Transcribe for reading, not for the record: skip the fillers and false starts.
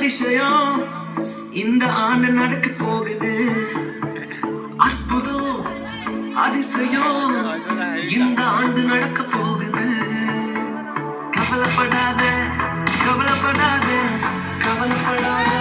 அதிசயம் இந்த ஆண்டு நடக்க போகுது. அற்புதம் அதிசயம் இந்த ஆண்டு நடக்க போகுது. கவலைப்படாத கவலைப்படாத கவலைப்படாத